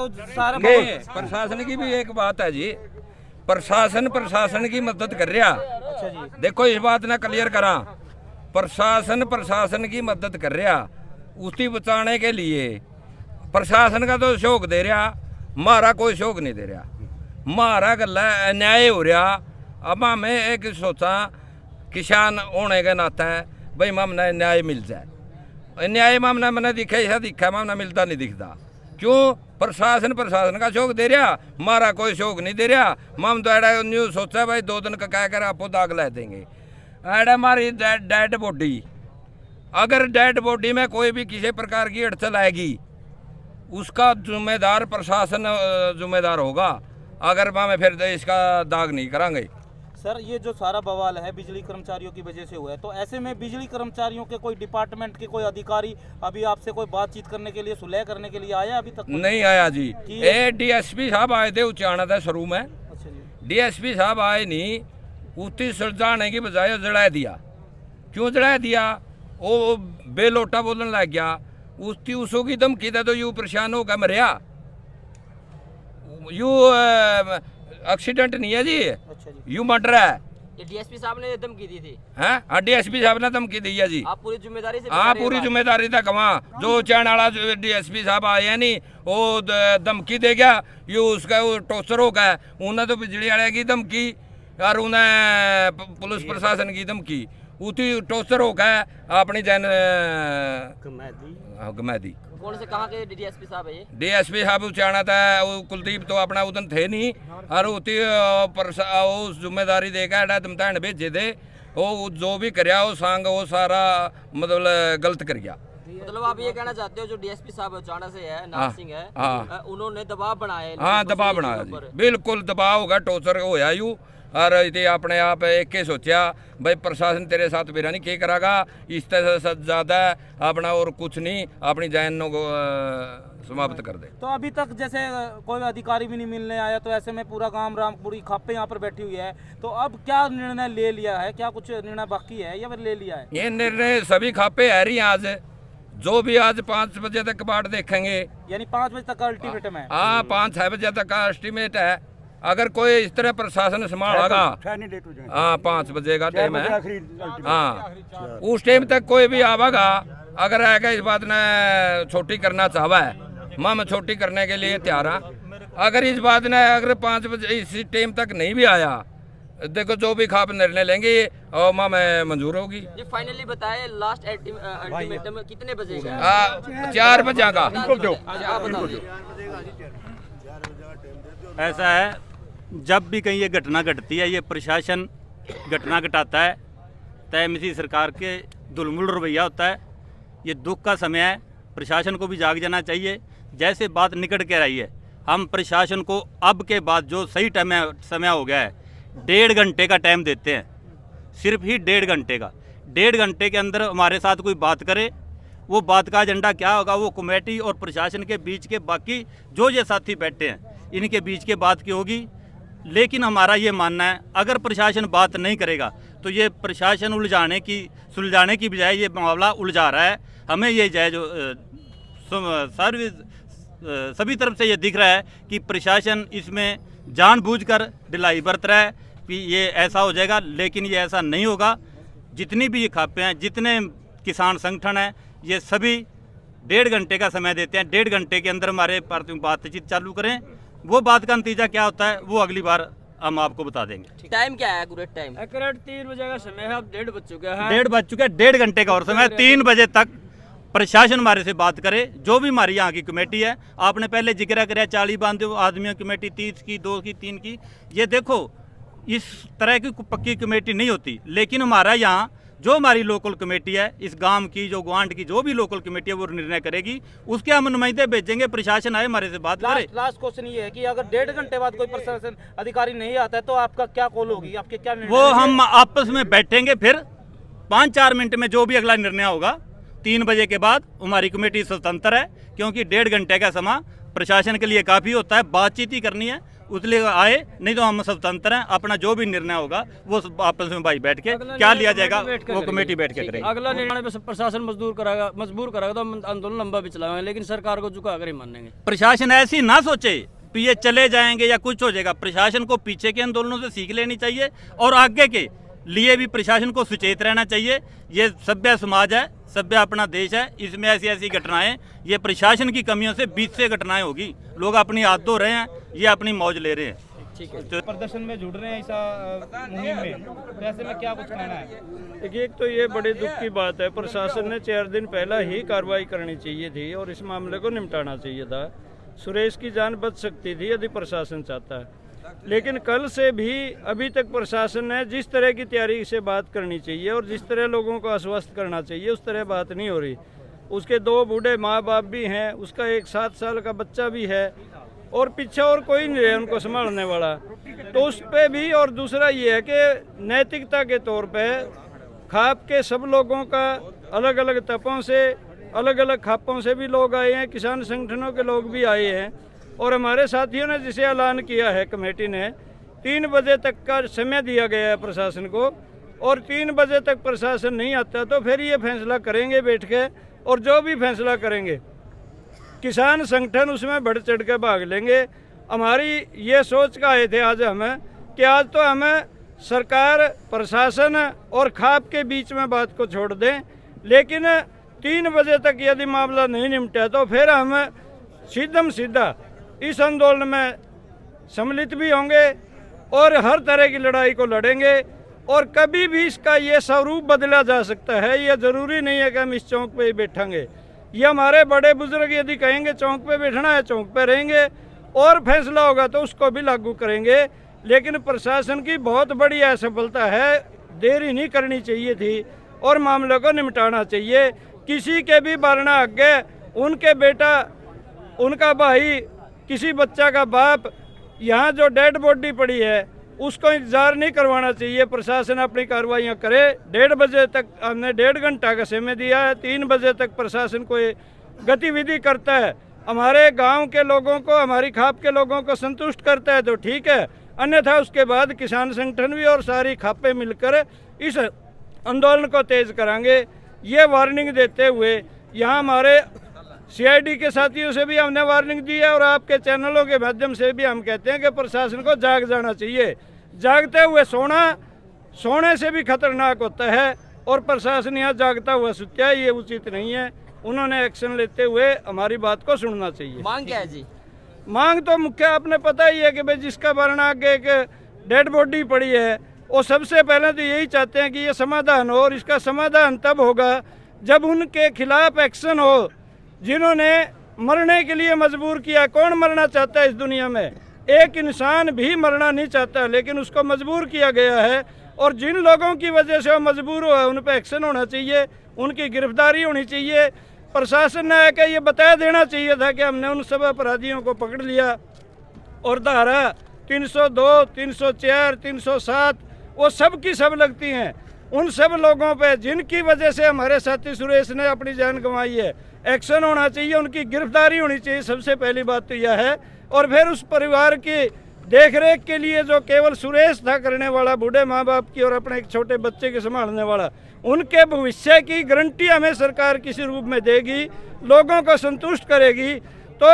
प्रशासन की भी एक बात है जी, प्रशासन की मदद कर रहा। अच्छा जी। देखो इस बात ना क्लियर करा, प्रशासन की मदद कर रहा उसकी बचाने के लिए। प्रशासन का तो शौक दे रहा, हमारा कोई शौक नहीं दे रहा। हमारा गला अन्याय हो रहा। अब हमें एक सोचा किसान होने के नाते भाई मामना न्याय मिल जाए। न्याय मामला मैंने दिखा ऐसा दिखा, मामला मिलता नहीं दिखता। क्यों? प्रशासन का शौक दे रहा, हमारा कोई शौक नहीं दे रहा। हम तो एड़ा न्यूज सोचा भाई 2 दिन का कह कर आपको दाग ला देंगे। एड़ा हमारी डेड बॉडी, अगर डेड बॉडी में कोई भी किसी प्रकार की अड़चन आएगी उसका जिम्मेदार प्रशासन जिम्मेदार होगा। अगर हमें फिर इसका दाग नहीं करांगे। सर ये जो सारा बवाल है बिजली कर्मचारियों की वजह से हुआ है, तो ऐसे में बिजली कर्मचारियों के कोई डिपार्टमेंट के कोई अधिकारी अभी आपसे कोई बातचीत करने के लिए, सुलह करने के लिए आया? अभी तक नहीं आया जी। ये डीएसपी साहब आए थे उचाना था शुरू में। अच्छा जी। डीएसपी साहब आए नहीं, उसकी सुलझाने की बजाय जड़ा दिया। क्यों जड़ा दिया? वो बेलोटा बोलने लग गया। उसकी उसों की धमकी था तो यू परेशान होकर मरिया। यू एक्सीडेंट नहीं है जी। अच्छा जी। यू मर्डर है। ये डीएसपी साहब ने धमकी दी थी। हाँ डीएसपी साहब ने धमकी दी है जी। आप पूरी जिम्मेदारी से? हाँ पूरी जिम्मेदारी तक वहाँ जो चैन वाला डीएसपी साहब आए हैं नहीं, वो धमकी दे गया। यू उसका वो टोसर हो गया। उन्हें तो बिजली वाले की धमकी और उन्हें पुलिस प्रशासन की धमकी, उसी टोसर हो गया अपनी जैन गमा दी। कौन से कहाँ के डीएसपी साहब है ये? डीएसपी साहब उचाना था। वो कुलदीप तो अपना उदन थे नहीं और उसी उस जिम्मेदारी देकर तुम तैन भेजे थे। वो जो भी करया वो सांग वो सारा मतलब गलत कर गया। मतलब आप ये कहना चाहते हो जो डीएसपी साहब उचाना से है, नाथ सिंह है, उन्होंने दबाव बनाया? हाँ दबाव बनाया जी, बिल्कुल दबाव होगा। टोसर होया यू और इतने अपने आप एक ही सोचा भाई प्रशासन तेरे साथ मेरा नहीं क्या करागा, इस तरह से ज़्यादा अपना और कुछ नहीं, अपनी जान को समाप्त कर दे। तो अभी तक जैसे कोई अधिकारी भी नहीं मिलने आया, तो ऐसे में पूरा गांव रामपुरी खापे यहाँ पर बैठी हुई है, तो अब क्या निर्णय ले लिया है? क्या कुछ निर्णय बाकी है या फिर ले लिया है? ये निर्णय सभी खापे है रही आज, जो भी आज 5 बजे तक कबाड़ देखेंगे। यानी 5 बजे तक का अल्टीमेटम है? हाँ 5-6 बजे तक का एस्टिमेट है। अगर कोई इस तरह प्रशासन संभालेगा, हाँ 5 बजे का टाइम है। हाँ उस टाइम तक कोई भी आवेगा, अगर आएगा इस बात ने छोटी करना चाहवा है, मैं छोटी करने के लिए तैयार हूँ। अगर इस बात ने अगर 5 बजे इस टाइम तक नहीं भी आया, देखो जो भी खाप निर्णय लेंगे और मैं मंजूर होगी। ये फाइनली बताए लास्ट अल्टीमेटम कितने बजे का? 4 बजे का। ऐसा है, जब भी कहीं ये घटना घटती है, ये प्रशासन घटना घटाता है, तय सरकार के दुलमुल रवैया होता है। ये दुख का समय है, प्रशासन को भी जाग जाना चाहिए। जैसे बात निकट के रही है, हम प्रशासन को अब के बाद जो सही समय हो गया है, 1.5 घंटे का टाइम देते हैं, सिर्फ ही 1.5 घंटे का। 1.5 घंटे के अंदर हमारे साथ कोई बात करे, वो बात का एजेंडा क्या होगा वो कमेटी और प्रशासन के बीच के बाकी जो ये साथी बैठे हैं इनके बीच के बात की होगी। लेकिन हमारा ये मानना है, अगर प्रशासन बात नहीं करेगा तो ये प्रशासन सुलझाने की बजाय ये मामला उलझा रहा है। हमें ये सभी तरफ से ये दिख रहा है कि प्रशासन इसमें जानबूझकर ढिलाई बरत रहा है कि ये ऐसा हो जाएगा, लेकिन ये ऐसा नहीं होगा। जितनी भी ये खापे हैं, जितने किसान संगठन हैं, ये सभी 1.5 घंटे का समय देते हैं। 1.5 घंटे के अंदर हमारे पार्टी में बातचीत चालू करें, वो बात का नतीजा क्या होता है वो अगली बार हम आपको बता देंगे। टाइम क्या है? Accurate time? एक्यूरेट 3 बजे का समय है, अब 1:30 बज चुका है। 1:30 बज चुका है, 1.5 घंटे का और समय। 3 बजे तक प्रशासन हमारे से बात करे, जो भी हमारी यहाँ की कमेटी है। आपने पहले जिक्र कराया 40 बांधे आदमियों की कमेटी, 30 की, 2 की, 3 की। ये देखो इस तरह की पक्की कमेटी नहीं होती, लेकिन हमारा यहाँ जो हमारी लोकल कमेटी है, इस गांव की, जो ग्वांड की जो भी लोकल कमेटी है वो निर्णय करेगी, उसके हम नुमाइंदे भेजेंगे। प्रशासन आए हमारे से बात करे। लास्ट क्वेश्चन ये है कि अगर 1.5 घंटे बाद कोई प्रशासन अधिकारी नहीं आता है तो आपका क्या कॉल होगी? आपके क्या निर्णय? वो हम आपस में बैठेंगे, फिर 5-4 मिनट में जो भी अगला निर्णय होगा। 3 बजे के बाद हमारी कमेटी स्वतंत्र है, क्योंकि 1.5 घंटे का समय प्रशासन के लिए काफ़ी होता है। बातचीत ही करनी है उसलिए आए, नहीं तो हम स्वतंत्र हैं, अपना जो भी निर्णय होगा वो आपस में भाई बैठ के क्या लिया जाएगा वो कमेटी बैठ के करेगी। अगला निर्णय पे प्रशासन मजबूर कराएगा तो हम आंदोलन लंबा भी चलाएंगे, लेकिन सरकार को झुका कर ही मानेंगे। प्रशासन ऐसी ना सोचे कि ये चले जाएंगे या कुछ हो जाएगा। प्रशासन को पीछे के आंदोलनों से सीख लेनी चाहिए और आगे के लिए भी प्रशासन को सचेत रहना चाहिए। ये सभ्य समाज है, सभ्य अपना देश है, इसमें ऐसी ऐसी घटनाएं, ये प्रशासन की कमियों से बीच से घटनाएं होगी। लोग अपनी हाथ धो रहे हैं, ये अपनी मौज ले रहे हैं। ठीक है, तो प्रदर्शन में जुड़ रहे हैं ऐसा मुहिम में, तो ऐसे में क्या कुछ कहना है? देखिए, एक तो ये बड़े दुख की बात है, प्रशासन ने 4 दिन पहला ही कार्रवाई करनी चाहिए थी और इस मामले को निपटाना चाहिए था। सुरेश की जान बच सकती थी यदि प्रशासन चाहता है, लेकिन कल से भी अभी तक प्रशासन ने जिस तरह की तैयारी से बात करनी चाहिए और जिस तरह लोगों को आश्वस्त करना चाहिए उस तरह बात नहीं हो रही। उसके 2 बूढ़े माँ बाप भी हैं, उसका एक 7 साल का बच्चा भी है और पीछे और कोई नहीं है उनको संभालने वाला, तो उस पर भी। और दूसरा ये है कि नैतिकता के तौर पे खाप के सब लोगों का अलग अलग तपों से, अलग अलग खापों से भी लोग आए हैं, किसान संगठनों के लोग भी आए हैं और हमारे साथियों ने जिसे ऐलान किया है कमेटी ने 3 बजे तक का समय दिया गया है प्रशासन को, और 3 बजे तक प्रशासन नहीं आता तो फिर ये फैसला करेंगे बैठ के, और जो भी फैसला करेंगे किसान संगठन उसमें बढ़ चढ़ के भाग लेंगे। हमारी ये सोच का आए थे आज हमें कि आज तो हमें सरकार, प्रशासन और खाप के बीच में बात को छोड़ दें, लेकिन 3 बजे तक यदि मामला नहीं निपटा तो फिर हम सीधा इस आंदोलन में सम्मिलित भी होंगे और हर तरह की लड़ाई को लड़ेंगे। और कभी भी इसका ये स्वरूप बदला जा सकता है, ये ज़रूरी नहीं है कि हम इस चौक पे ही बैठेंगे। ये हमारे बड़े बुजुर्ग यदि कहेंगे चौक पे बैठना है, चौक पे रहेंगे, और फैसला होगा तो उसको भी लागू करेंगे। लेकिन प्रशासन की बहुत बड़ी असफलता है, देरी नहीं करनी चाहिए थी और मामले को निपटाना चाहिए। किसी के भी वरना आगे उनके बेटा, उनका भाई, किसी बच्चा का बाप, यहाँ जो डेड बॉडी पड़ी है उसको इंतजार नहीं करवाना चाहिए। प्रशासन अपनी कार्रवाइयाँ करे। 1:30 बजे तक हमने 1.5 घंटा का समय दिया है, 3 बजे तक प्रशासन कोई गतिविधि करता है, हमारे गांव के लोगों को, हमारी खाप के लोगों को संतुष्ट करता है तो ठीक है, अन्यथा उसके बाद किसान संगठन भी और सारी खापें मिलकर इस आंदोलन को तेज कराएंगे। ये वार्निंग देते हुए यहाँ हमारे CID के साथियों से भी हमने वार्निंग दी है और आपके चैनलों के माध्यम से भी हम कहते हैं कि प्रशासन को जाग जाना चाहिए। जागते हुए सोना सोने से भी खतरनाक होता है और प्रशासन यहाँ जागता हुआ सुत्या है, ये उचित नहीं है। उन्होंने एक्शन लेते हुए हमारी बात को सुनना चाहिए। मांग क्या है जी? मांग तो मुख्य आपने पता ही है कि भाई जिसका वरना आगे एक डेड बॉडी पड़ी है, वो सबसे पहले तो यही चाहते हैं कि ये समाधान हो, और इसका समाधान तब होगा जब उनके खिलाफ एक्शन हो जिन्होंने मरने के लिए मजबूर किया। कौन मरना चाहता है इस दुनिया में? एक इंसान भी मरना नहीं चाहता, लेकिन उसको मजबूर किया गया है, और जिन लोगों की वजह से वो मजबूर हुआ उन पर एक्शन होना चाहिए, उनकी गिरफ्तारी होनी चाहिए। प्रशासन ने आकर ये बता देना चाहिए था कि हमने उन सब अपराधियों को पकड़ लिया, और धारा 302, 304, 307 वो सब की सब लगती हैं उन सब लोगों पे जिनकी वजह से हमारे साथी सुरेश ने अपनी जान गंवाई है। एक्शन होना चाहिए, उनकी गिरफ्तारी होनी चाहिए, सबसे पहली बात तो यह है। और फिर उस परिवार की देखरेख के लिए जो केवल सुरेश था करने वाला, बूढ़े माँ बाप की और अपने एक छोटे बच्चे के संभालने वाला, उनके भविष्य की गारंटी हमें सरकार किसी रूप में देगी, लोगों को संतुष्ट करेगी तो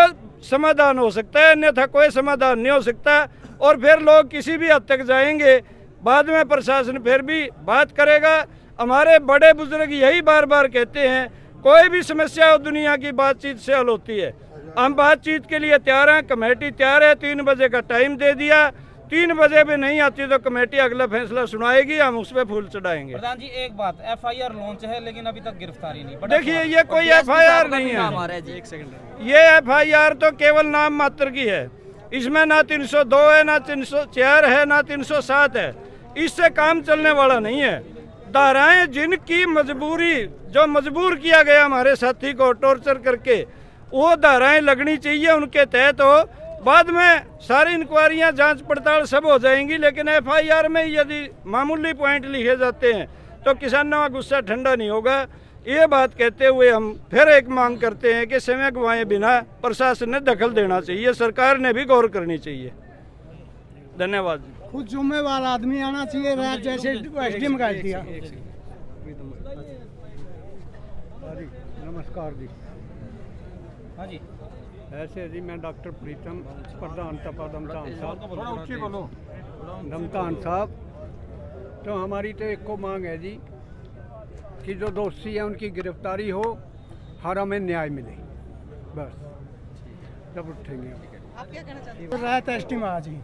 समाधान हो सकता है, अन्यथा कोई समाधान नहीं हो सकता। और फिर लोग किसी भी हद तक जाएंगे, बाद में प्रशासन फिर भी बात करेगा। हमारे बड़े बुजुर्ग यही बार बार कहते हैं, कोई भी समस्या हो दुनिया की बातचीत से हल होती है। हम बातचीत के लिए तैयार हैं, कमेटी तैयार है, 3 बजे का टाइम दे दिया। 3 बजे भी नहीं आती तो कमेटी अगला फैसला सुनाएगी, हम उस पर फूल चढ़ाएंगे। प्रधान जी एक बात, FIR लॉन्च है लेकिन अभी तक गिरफ्तारी नहीं। देखिए ये कोई FIR नहीं है, ये FIR तो केवल नाम मात्र की है। इसमें ना 302 है, ना 304 है, ना 307 है। इससे काम चलने वाला नहीं है। धाराएं जिनकी मजबूरी, जो मजबूर किया गया हमारे साथी को टॉर्चर करके, वो धाराएं लगनी चाहिए, उनके तहत हो। बाद में सारी इंक्वायरियां, जांच पड़ताल सब हो जाएंगी, लेकिन FIR में यदि मामूली पॉइंट लिखे जाते हैं तो किसानों का गुस्सा ठंडा नहीं होगा। ये बात कहते हुए हम फिर एक मांग करते हैं कि समय गंवाए बिना प्रशासन ने दखल देना चाहिए, सरकार ने भी गौर करनी चाहिए। धन्यवाद जी। खुद जुम्मेवार आदमी आना चाहिए, रात जैसे एसडीएम का दिया। नमस्कार जी। हाँ जी, ऐसे जी मैं डॉक्टर प्रीतम प्रधान तपा दमतान साहब, दमतान साहब। तो हमारी तो एक को मांग है जी कि जो दोषी है उनकी गिरफ्तारी हो, हर हमें न्याय मिले, बस तब उठेंगे। आप क्या कहना चाहते हैं? रात एसटी में आज ही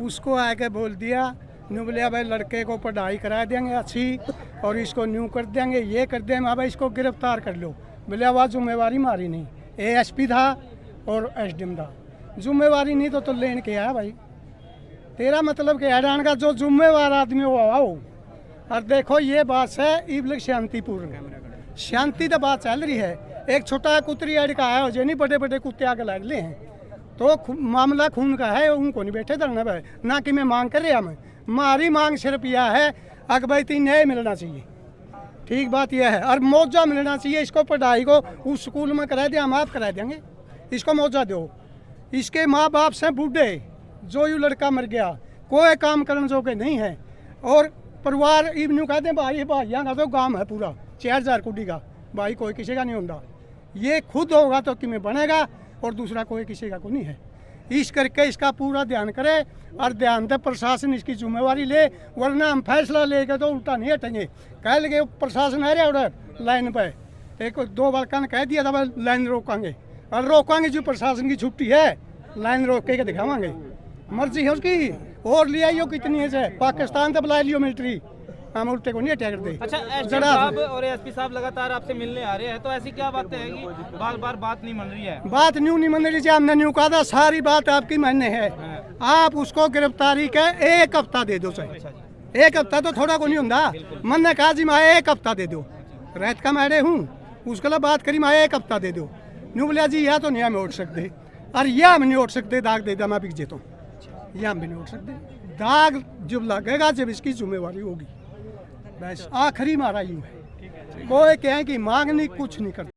उसको आके बोल दिया, न्यू बोलिया भाई लड़के को पढ़ाई करा देंगे अच्छी और इसको न्यू कर देंगे, ये कर देंगे, हाँ भाई इसको गिरफ्तार कर लो। बोलिया वह जिम्मेवारी मारी नहीं, एएसपी था और एसडीएम था, जिम्मेवारी नहीं तो लेन के आया भाई। तेरा मतलब कि हैरान का जो जिम्मेवार आदमी हो आओ। और देखो ये बात है इबलिक शांतिपूर्ण, शांति तो बात चल रही है। एक छोटा कुतरी अड़ का है, जो नहीं बड़े बड़े कुत्ते आगे लगले हैं, तो मामला खून का है, उनको नहीं बैठे धरना भाई। ना कि मैं मांग कर रहा, मैं मारी मांग सिर्फ यह है अगर भाई तीन न्याय मिलना चाहिए, ठीक बात यह है। और मुआवजा मिलना चाहिए, इसको पढ़ाई को उस स्कूल में करा दिया, हम आप करा देंगे, इसको मुआवजा दो। इसके माँ बाप से बूढ़े, जो यू लड़का मर गया कोई काम करने जो के नहीं है, और परिवार इवन्यू कहते हैं भाई भाइयों का तो गांव है पूरा 4000 कुटी का, भाई कोई किसी का नहीं होता। ये खुद होगा तो कि में बनेगा और दूसरा कोई किसी का को नहीं है। इस करके इसका पूरा ध्यान करे और ध्यान से प्रशासन इसकी जिम्मेवारी ले, वरना हम फैसला लेके तो उल्टा नहीं हटेंगे। कह लगे प्रशासन है उधर लाइन पे, एक दो बार कान कह दिया था भाई लाइन रोकांगे, और रोकांगे जो प्रशासन की छुट्टी है, लाइन रोक के दिखावांगे, मर्जी है उसकी। और ले आइयो कितनी है, पाकिस्तान से बुला लियो मिलिट्री, हम उल्टे को नहीं अटैक करते। अच्छा, एसडीएम साहब और एसपी साहब लगातार आपसे मिलने आ रहे हैं, तो ऐसी क्या बातें हैं कि बार बार बात नहीं मान रही है? बात न्यू नहीं मान रही, हमने न्यू कहा था, सारी बात आपकी मान्य है। आप उसको गिरफ्तारी के 1 हफ्ता दे दो, चाहे 1 हफ्ता तो थोड़ा को नहीं होता। मैंने कहा जी मैं 1 हफ्ता दे दो, रात का मैडे हूँ, उसके लिए बात करी, मैं 1 हफ्ता दे दो। न्यू बोलिया जी यह तो नहीं हम उठ सकते, और यह हम नहीं उठ सकते, दाग दे दिया मैं बिक जेता हूँ, यह हम भी नहीं उठ सकते। दाग जब लगेगा जब इसकी जिम्मेवारी होगी, बस आखिरी मारा यूँ है। कोई कहें कि मांग नहीं, कुछ नहीं करता।